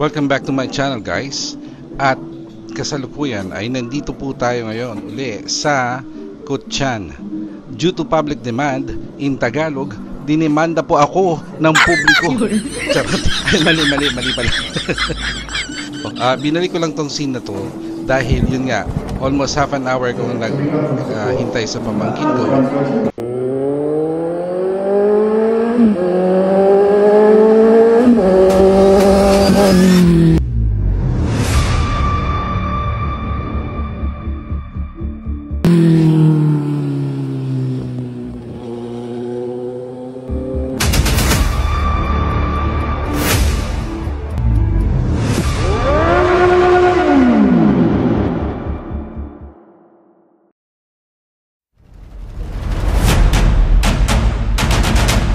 Welcome back to my channel, guys. At kasalukuyan ay nandito po tayo ngayon uli sa Kutchan. Due to public demand, in Tagalog, dinimanda po ako ng publiko. Charot. Mali pala. Binalik ko lang tong scene na to dahil yun nga, almost half an hour kong naghintay sa pamangkin ko.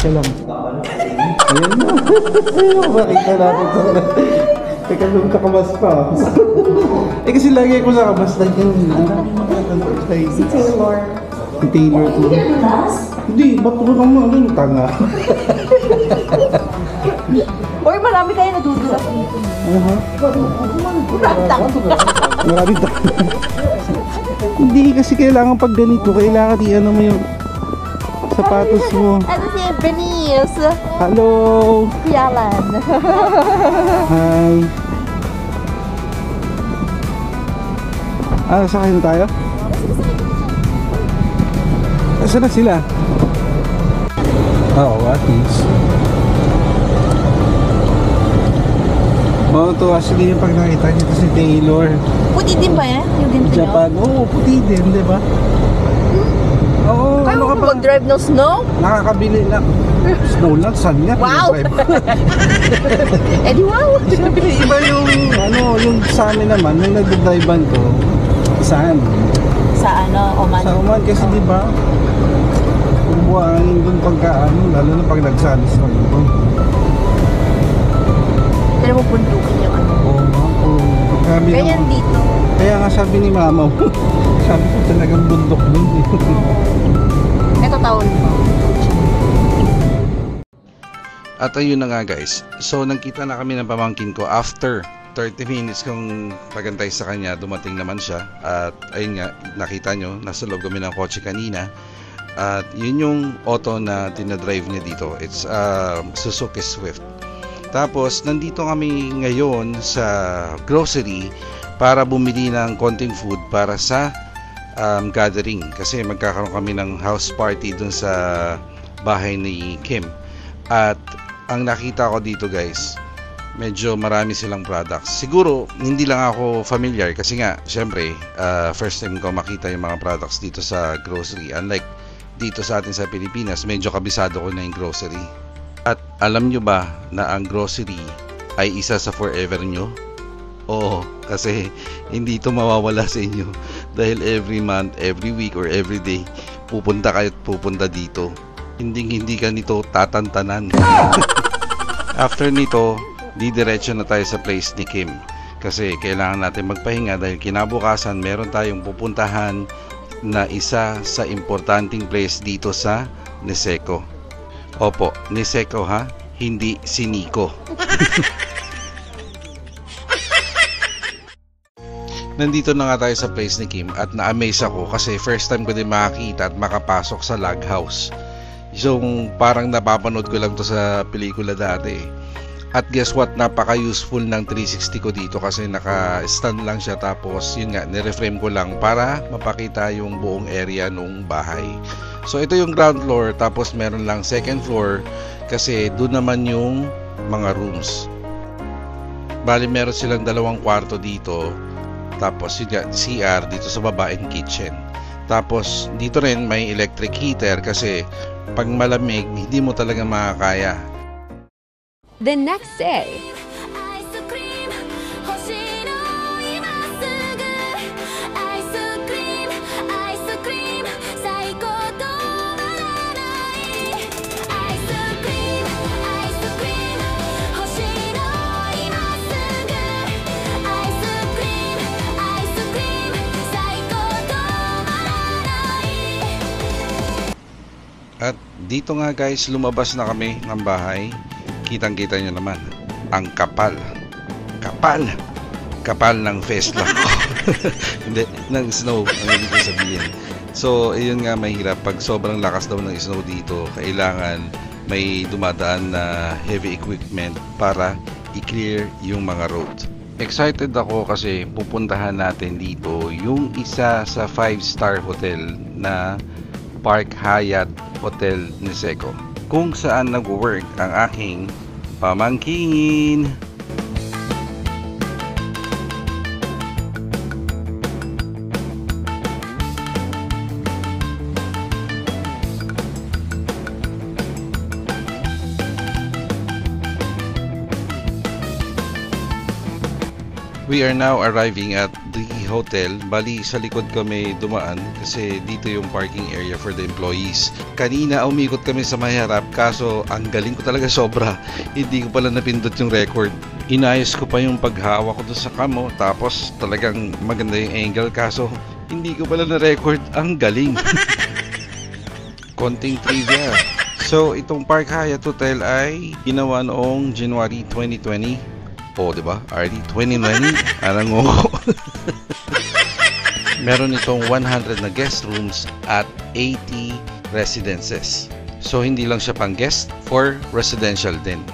Lang. Ayan na. Makita natin sa teka nung kakamas pa. Kasi lagi ako sa kamas like yung si Taylor. Si Taylor ko. Hindi, ba't ko naman yung tanga? Uy, marami tayo nadudulas dito. Maraming tanga. Hindi kasi kailangan pag ganito, kailangan i-ano mo yung sapatos mo. Ano si Benice? Hello! Si Alan. Hi! Sakayin na tayo? Saan na sila? At least. To actually yung pag nakita nito si Taylor. Puti din ba yan? Yung ganito nyo? Japan. Oo, puti din, di ba? Oo, Kaya ano ka mo ba? mag-drive ng snow? Nakakabili lang. Snow lang, sun nga. Wow! Eh di wow! Siyempre, iba yung, yung sa amin naman, nung nag-drivean ko, saan? Sa Oman? Sa Oman kasi di ba? Buwangin dun pagka, lalo na pag nagsalis ka dito. Pero mo pundukin yung Oo, ganyan dito. Kaya nga sabi ni mama mo, sabi ko talagang bundok dun. Ito taon mo. At ayun na nga, guys. So nagkita na kami ng pamangkin ko after 30 minutes kong pagantay sa kanya. Dumating naman siya. At ayun nga, nakita nyo, nasa loob kami ng kotse kanina. At yun yung auto na dinadrive niya dito. It's Suzuki Swift. Tapos nandito kami ngayon sa grocery para bumili ng konting food para sa gathering. Kasi magkakaroon kami ng house party dun sa bahay ni Kim. At ang nakita ko dito, guys, medyo marami silang products. Siguro hindi lang ako familiar kasi nga syempre first time ko makita yung mga products dito sa grocery. Unlike dito sa atin sa Pilipinas, medyo kabisado ko na yung grocery. At alam nyo ba na ang grocery ay isa sa forever nyo? Oo, kasi hindi ito mawawala sa inyo. Dahil every month, every week, or every day, pupunta kayo at pupunta dito. Hindi ka nito tatantanan. After nito, didiretso na tayo sa place ni Kim. Kasi kailangan natin magpahinga dahil kinabukasan meron tayong pupuntahan na isa sa importanteng place dito sa Niseko. Opo, Niseko ha, hindi si Nico. Nandito na nga tayo sa place ni Kim at na-amaze ako kasi first time ko din makakita at makapasok sa log house. So parang napapanood ko lang to sa pelikula dati. At guess what, napaka-useful ng 360 ko dito kasi naka-stand lang siya tapos yun nga, nireframe ko lang para mapakita yung buong area nung bahay. So ito yung ground floor tapos meron lang second floor kasi doon naman yung mga rooms. Bali meron silang 2 kwarto dito tapos yun nga, CR dito sa baba and kitchen. Tapos dito rin may electric heater kasi pag malamig hindi mo talaga makakaya. The next day. At dito nga guys, lumabas na kami ng bahay. Kitang-kita nyo naman, ang kapal kapal ng face lock ko. Hindi, ng snow ang ibig ko sabihin. So ayun nga, mahirap pag sobrang lakas daw ng snow dito. Kailangan may dumadaan na heavy equipment para i-clear yung mga road. Excited ako kasi pupuntahan natin dito yung isa sa 5-star hotel na Park Hyatt Hotel Niseko, kung saan nag-work ang aking pamangkin. We are now arriving at the hotel. Bali, sa likod kami dumaan kasi dito yung parking area for the employees. Kanina umikot kami sa may harap, kaso ang galing ko talaga sobra. Hindi ko pala napindot yung record. Inayos ko pa yung paghawak ko doon sa kamo, tapos talagang maganda yung angle, kaso hindi ko pala na-record. Ang galing. Konting trivia. So, itong Park Hyatt Hotel ay ginawa noong January 2020. O, diba? Early 2020. Alam mo. Meron itong 100 na guest rooms at 80 residences. So, hindi lang siya pang guest, for residential din.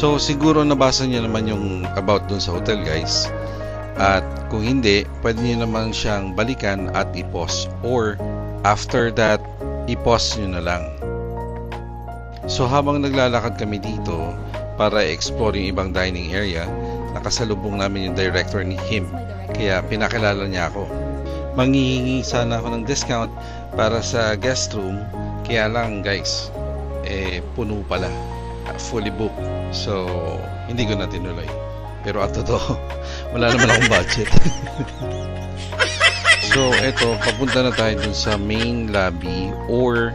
So siguro nabasa niyo naman yung about dun sa hotel, guys. At kung hindi, pwede niyo naman siyang balikan at i-pause, or after that, i-pause niyo na lang. So habang naglalakad kami dito para explore yung ibang dining area, nakasalubong namin yung director ni Him, kaya pinakilala niya ako. Manghihingi sana ako ng discount para sa guest room, kaya lang guys, puno pala, fully booked. So hindi ko na tinuloy. Pero at totoo, wala naman akong budget. So eto, papunta na tayo dun sa main lobby or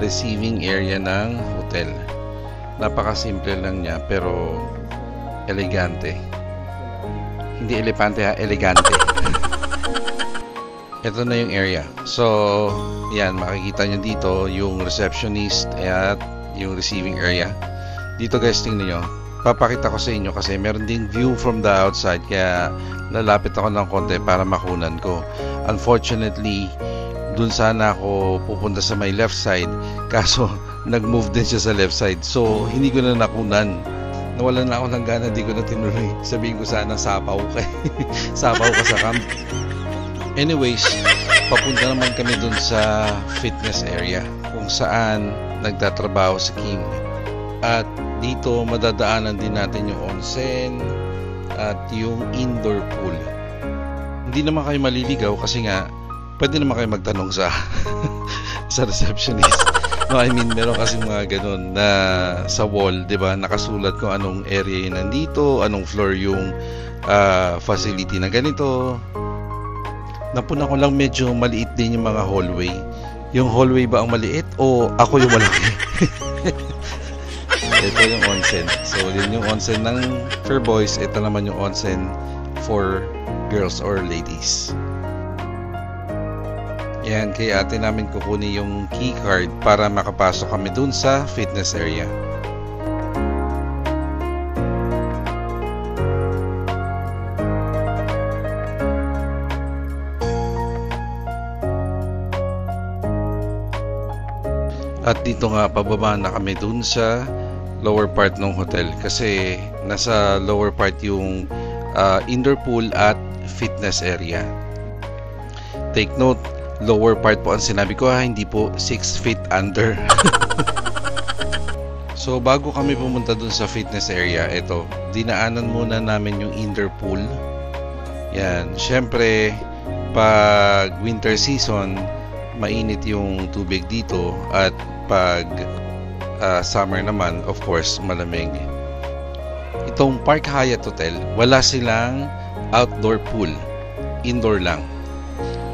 receiving area ng hotel. Napakasimple lang niya pero elegante. Hindi elepante ha, elegante. Ito na yung area. So yan, makikita nyo dito yung receptionist at yung receiving area. Dito guys, tingnan nyo, papakita ko sa inyo kasi meron ding view from the outside, kaya lalapit ako ng konti para makunan ko. Unfortunately, dun sana ako pupunta sa may left side, kaso nag-move din siya sa left side, so hindi ko na nakunan. Nawalan na ako ng gana, hindi ko na tinuloy. Sabihin ko sana sapaw ka. Sapaw ka sa camp. Anyways, papunta naman kami dun sa fitness area kung saan nagtatrabaho si Kim. At dito madadaanan din natin yung onsen at yung indoor pool. Hindi naman kayo maliligaw kasi nga pwede naman kayo magtanong sa sa receptionist. No, I mean, meron kasi mga ganun na sa wall, 'di ba? Nakasulat kung anong area yung nandito, anong floor yung facility na ganito. Napuna ko lang medyo maliit din yung mga hallway. Yung hallway ba ang maliit o ako yung malaki? Ito yung onsen. So, yun yung onsen ng for boys. Ito naman yung onsen for girls or ladies. Yan, kaya ate namin kukunin yung key card para makapasok kami dun sa fitness area. At dito nga, pababa na kami dun sa lower part ng hotel kasi nasa lower part yung indoor pool at fitness area. Take note, lower part po ang sinabi ko, hindi po 6 feet under. So bago kami pumunta dun sa fitness area, ito, dinaanan muna namin yung indoor pool. Yan, syempre Pag winter season, mainit yung tubig dito, at pag summer naman, of course, malamig. Itong Park Hyatt Hotel, wala silang outdoor pool, indoor lang.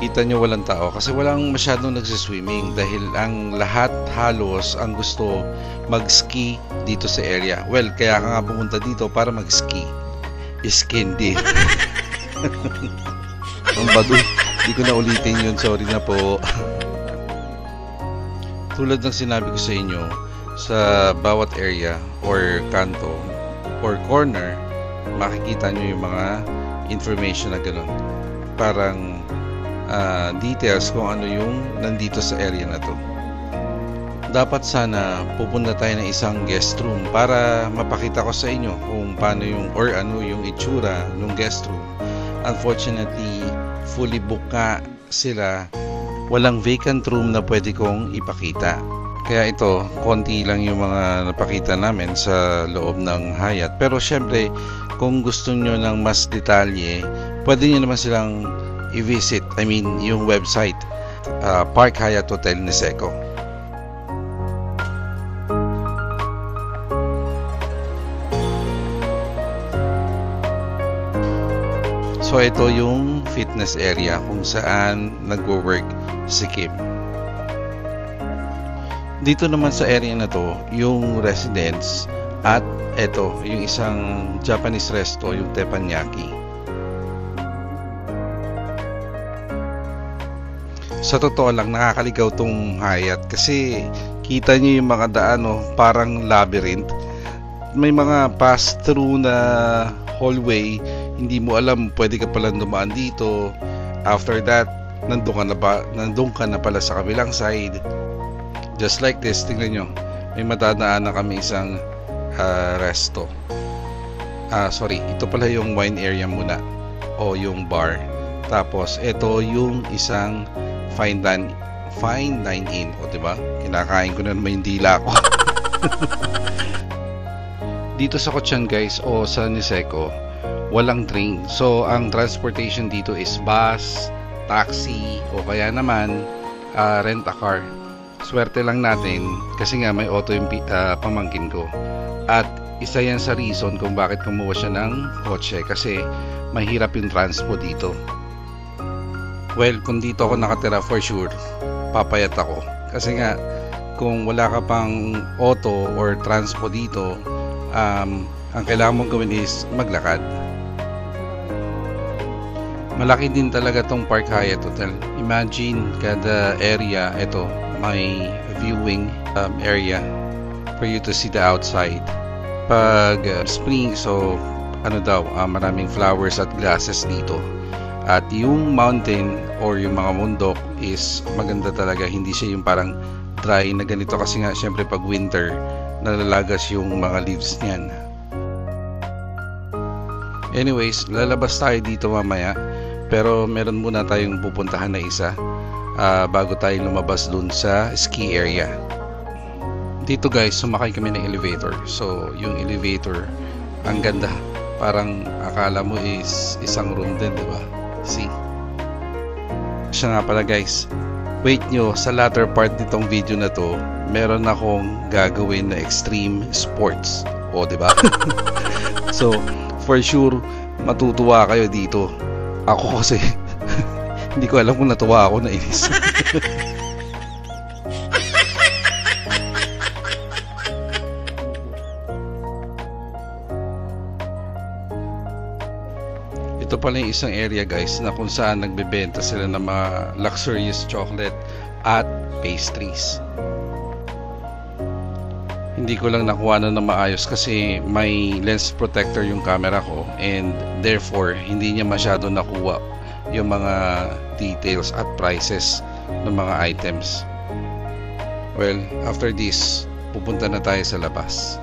Kita nyo walang tao kasi walang masyadong nagsiswimming dahil ang lahat halos ang gusto mag-ski dito sa area. Well, kaya ka nga pumunta dito para mag-ski. Iskindi. Ang baduy. Hindi ko na ulitin yun. Sorry na po. Tulad ng sinabi ko sa inyo, sa bawat area or kanto or corner, makikita nyo yung mga information na gano'n. Parang details kung ano yung nandito sa area na to. Dapat sana pupunta tayo ng isang guest room para mapakita ko sa inyo kung paano yung or ano yung itsura ng guest room. Unfortunately, fully booked nga sila. Walang vacant room na pwede kong ipakita. Kaya ito, konti lang yung mga napakita namin sa loob ng Hyatt. Pero syempre, kung gusto nyo ng mas detalye, pwede nyo naman silang i-visit, yung website, Park Hyatt Hotel Niseko. So ito yung fitness area kung saan nagwo-work si Kim. Dito naman sa area na to, yung residents, at ito, yung isang Japanese resto, yung teppanyaki. Sa totoo lang, nakakaligaw tong Hyatt kasi kita nyo yung mga daan, parang labyrinth. May mga pass-through na hallway, hindi mo alam, pwede ka palang dumaan dito. After that, nandun ka na pala sa kabilang side. Just like this, tingnan nyo, may matadaan na kami isang resto. Sorry, ito pala yung wine area muna o yung bar. Tapos, ito yung isang fine dine-in, o diba? Kinakain ko na naman yung dila ko. Dito sa Kotian guys, o sa Niseko, walang train. So ang transportation dito is bus, taxi, o kaya naman rent a car. Swerte lang natin kasi nga may auto yung pamangkin ko. At isa yan sa reason kung bakit kumuha siya ng kotse, kasi mahirap yung transpo dito. Well, kung dito ako nakatira, for sure, papayat ako. Kasi nga, kung wala ka pang auto or transpo dito, ang kailangan mong gawin is maglakad. Malaki din talaga tong Park Hyatt Hotel. Imagine, kada area, ito, may viewing area for you to see the outside. Pag spring, so, maraming flowers at grasses dito. At yung mountain or yung mga bundok is maganda talaga. Hindi siya yung parang dry na ganito kasi nga syempre pag winter nalalagas yung mga leaves niyan. Anyways, lalabas tayo dito mamaya, pero meron muna tayong pupuntahan na isa bago tayo lumabas dun sa ski area. Dito guys, sumakay kami ng elevator. So yung elevator, ang ganda. Parang akala mo is isang room din, diba? See? Siya nga pala guys, wait nyo, sa latter part nitong video na to, meron akong gagawin na extreme sports. O, diba? So, for sure, matutuwa kayo dito. Ako kasi, hindi ko alam kung natuwa ako, nainis. Ito pala yung isang area guys na kung saan nagbebenta sila ng mga luxurious chocolate at pastries. Hindi ko lang nakuha na maayos kasi may lens protector yung camera ko, and therefore hindi niya masyado nakuha yung mga details at prices ng mga items. Well, after this, pupunta na tayo sa labas.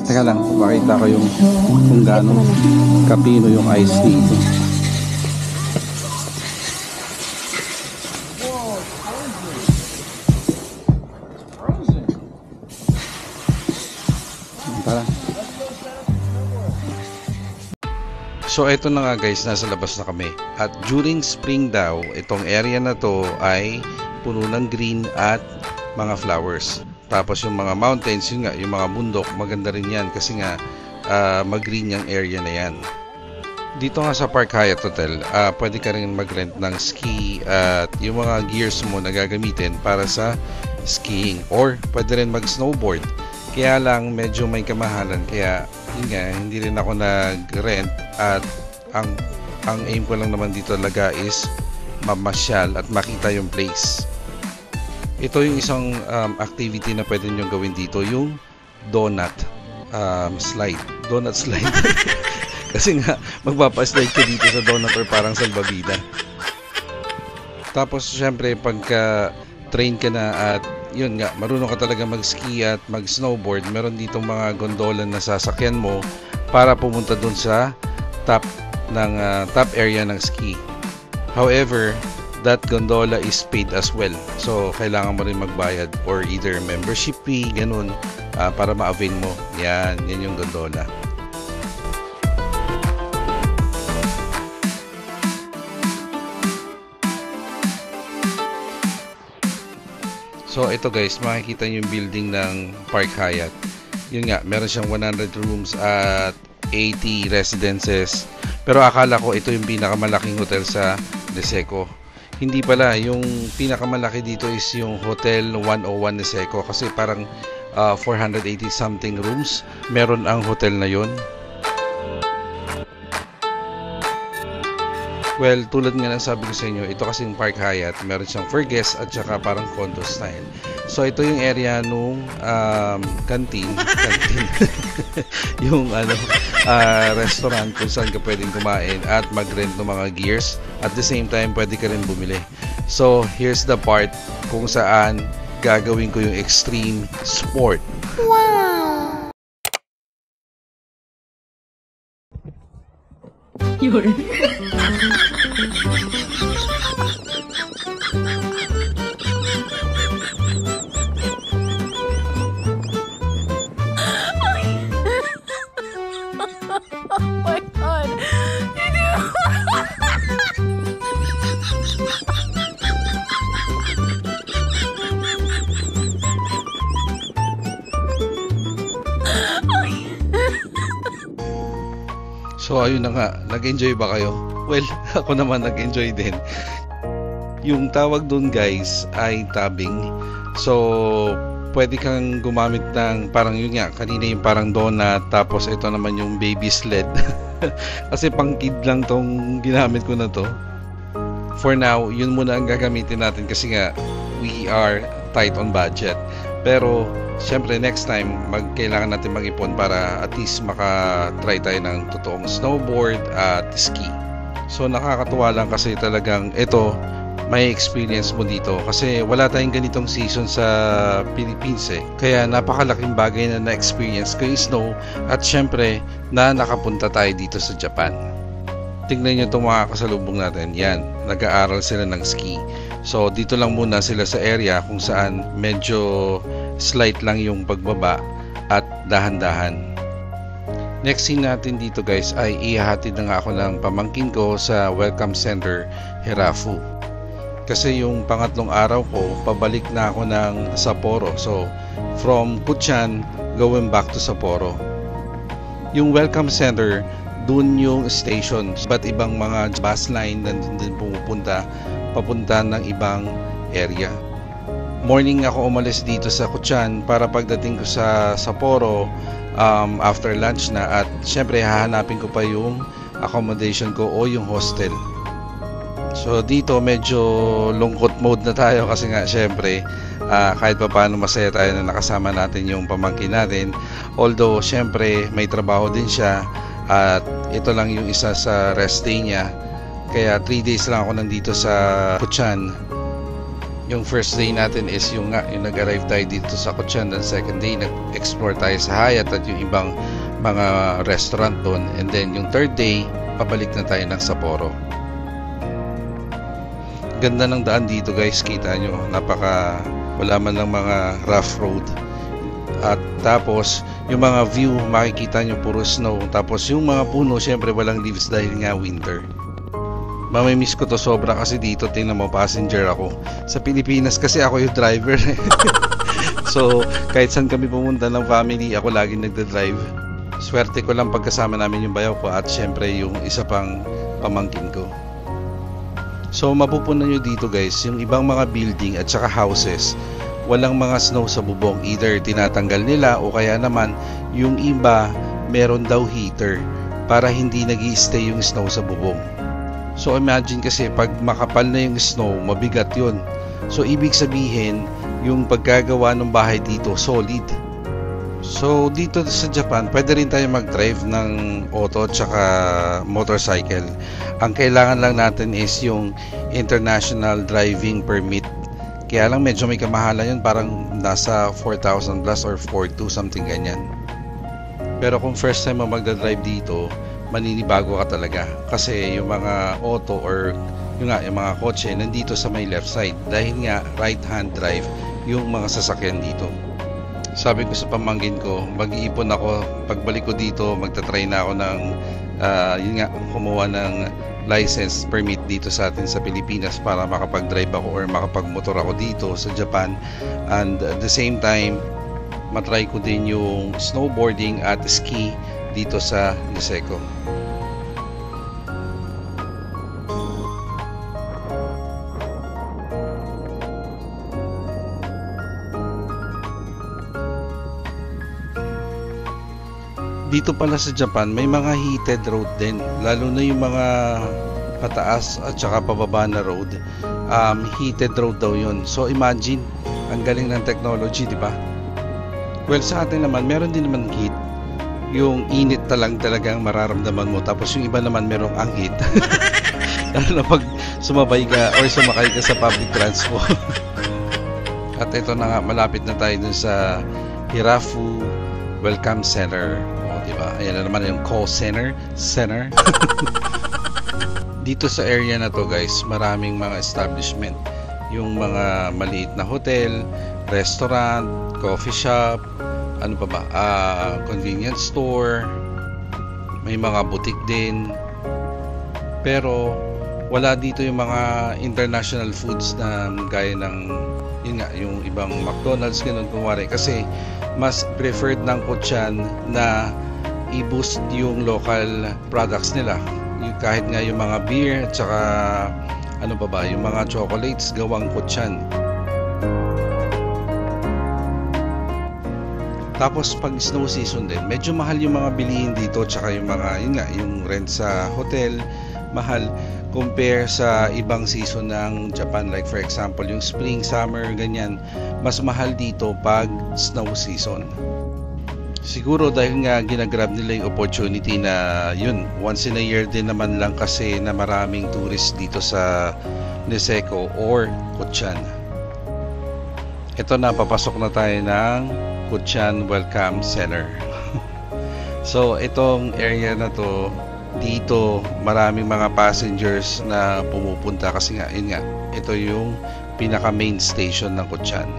Teka lang, makita ko yung kung gaano kapino yung ice dito. Tara. So ito na nga guys, nasa labas na kami. At during spring daw, itong area na to ay puno ng green at mga flowers. Tapos yung mga mountains, yun nga, yung mga bundok, maganda rin yan kasi nga mag-green yung area na yan. Dito nga sa Park Hyatt Hotel, pwede ka rin mag-rent ng ski at yung mga gears mo na gagamitin para sa skiing, or pwede rin mag-snowboard. Kaya lang medyo may kamahalan, kaya yun nga, hindi rin ako nag-rent at ang aim ko lang naman dito talaga is mamasyal at makita yung place. Ito yung isang activity na pwede nyo gawin dito, yung donut slide. Donut slide. Kasi nga, magpapaslide ka dito sa donut or parang salbabida. Tapos, syempre, pagka train ka na at yun nga, marunong ka talaga mag-ski at mag-snowboard, meron ditong mga gondola na sasakyan mo para pumunta dun sa top area ng ski. However, that gondola is paid as well. So, kailangan mo rin magbayad or either membership fee, ganun, para ma-avail mo. Yan yung gondola. So, ito guys, makikita yung building ng Park Hyatt. Yun nga, meron siyang 100 rooms at 80 residences. Pero akala ko ito yung pinakamalaking hotel sa Niseko. Hindi pala, yung pinakamalaki dito is yung Hotel 101 Niseko kasi parang 480 something rooms meron ang hotel na yun. Well, tulad nga ng sabi ko sa inyo, ito kasing Park Hyatt, meron siyang for guests at saka parang condo style. So ito yung area nung canteen yung restaurant kung saan ka pwedeng kumain at mag-rent ng mga gears. At the same time, pwede ka rin bumili. So here's the part kung saan gagawin ko yung extreme sport. Wow! Yun. Oh my God! So ayun na nga, nag-enjoy ba kayo? Well, ako naman nag-enjoy din. Yung tawag doon guys ay tubbing. So pwede kang gumamit ng parang yun nga, kanina yung parang donut, tapos ito naman yung baby sled. Kasi pang kid lang tong ginamit ko na to. For now, yun muna ang gagamitin natin kasi nga we are tight on budget. Pero syempre next time kailangan natin mag-ipon para at least maka-try tayo ng totoong snowboard at ski. So nakakatuwa lang kasi talagang ito may experience mo dito kasi wala tayong ganitong season sa Philippines eh. Kaya napakalaking bagay na na-experience ko yung snow at syempre na nakapunta tayo dito sa Japan. Tingnan nyo itong mga kasalubong natin. Yan, nag-aaral sila ng ski. So dito lang muna sila sa area kung saan medyo slight lang yung pagbaba at dahan-dahan. Next scene natin dito guys ay ihahatid na nga ako ng pamangkin ko sa Welcome Center Hirafu. Kasi yung pangatlong araw ko, pabalik na ako ng Sapporo. So from Puchan going back to Sapporo. Yung Welcome Center, dun yung station. Ba't ibang mga bus line nandun din pumupunta papunta ng ibang area. Morning ako umalis dito sa Puchan para pagdating ko sa Sapporo after lunch na at syempre hahanapin ko pa yung accommodation ko o yung hostel. So dito medyo lungkot mode na tayo kasi nga syempre kahit pa paano masaya tayo na nakasama natin yung pamangkin natin. Although syempre may trabaho din siya at ito lang yung isa sa rest day niya. Kaya 3 days lang ako nandito sa Puchan. Yung first day natin is yung nag-arrive tayo dito sa Cotian. Then second day, nag-explore tayo sa Hyatt at yung ibang mga restaurant doon. And then yung third day, pabalik na tayo ng Sapporo. Ganda ng daan dito guys, kita nyo. Wala man lang mga rough road. At tapos, yung mga view, makikita nyo puro snow. Tapos yung mga puno, syempre walang leaves dahil nga winter. Mamimiss ko to sobra kasi dito, tingnan mo, passenger ako. Sa Pilipinas kasi ako yung driver. So, kahit saan kami pumunta ng family, ako laging nagda-drive. Swerte ko lang pagkasama namin yung bayaw ko at syempre yung isa pang pamangkin ko. So, mapupunan nyo dito guys, yung ibang mga building at saka houses, walang mga snow sa bubong. Either tinatanggal nila o kaya naman yung iba meron daw heater para hindi nag-i-stay yung snow sa bubong. So imagine kasi pag makapal na yung snow, mabigat yun. So ibig sabihin, yung pagkagawa ng bahay dito, solid. So dito sa Japan, pwede rin tayo mag-drive ng auto tsaka motorcycle. Ang kailangan lang natin is yung International Driving Permit. Kaya lang medyo may kamahalan yun, parang nasa 4,000 plus or 4,200 something ganyan. Pero kung first time mo magdadrive dito, maninibago ka talaga kasi yung mga auto or yung mga kotse nandito sa may left side dahil nga right hand drive yung mga sasakyan dito. Sabi ko sa pamangkin ko, mag-iipon ako, pagbalik ko dito magta-try na ako ng kumuha ng license permit dito sa atin sa Pilipinas para makapag-drive ako or makapag-motor ako dito sa Japan, and at the same time matry ko din yung snowboarding at ski dito sa Niseko. Dito pala sa Japan may mga heated road din, lalo na yung mga pataas at saka pababa na road. Heated road daw yun. So imagine, ang galing ng technology, di ba? Well, sa atin naman meron din naman heat. Yung init talagang mararamdaman mo, tapos yung iba naman merong anghit. Lalo na pag sumabay ka or sumakay ka sa public transport. At ito na nga, malapit na tayo dun sa Hirafu Welcome Center. Diba? Ayan na naman yung call center. Dito sa area na to guys, maraming mga establishment. Yung mga maliit na hotel, restaurant, coffee shop, ano pa ba, convenience store, may mga boutique din. Pero wala dito yung mga international foods na gaya ng yung ibang McDonald's, ganun kumwari, kasi mas preferred ng Cotian na i-boost yung local products nila. Kahit nga yung mga beer at saka ano pa ba, yung mga chocolates gawang Cotian. Tapos pag snow season din, medyo mahal yung mga bilihin dito, tsaka yung mga yung rent sa hotel, mahal compare sa ibang season ng Japan, like for example yung spring, summer, ganyan, mas mahal dito pag snow season. Siguro dahil nga ginagrab nila yung opportunity na yun, once in a year din naman lang kasi na maraming tourist dito sa Niseko or Cotian. Ito na, papasok na tayo ng Cotian Welcome Center. So itong area na to, dito maraming mga passengers na pumupunta kasi nga, ito yung pinaka main station ng Cotian.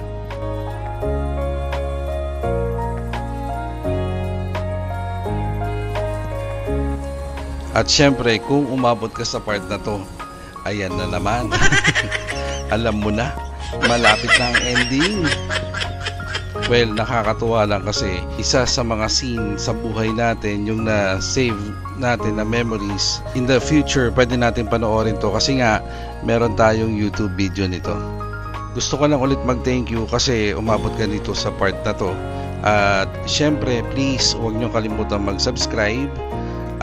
At syempre, kung umabot ka sa part na to, ayan na naman. Alam mo na, malapit na ang ending. Well, nakakatuwa lang kasi isa sa mga scene sa buhay natin, yung na-save natin na memories. In the future, pwede natin panoorin to kasi nga, meron tayong YouTube video nito. Gusto ko lang ulit mag-thank you kasi umabot ka dito sa part na to. At syempre, please, huwag nyo kalimutan mag-subscribe.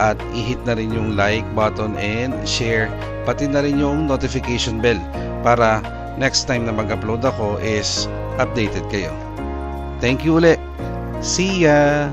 At i-hit na rin yung like button and share, pati na rin yung notification bell para next time na mag-upload ako is updated kayo. Thank you ulit. See ya!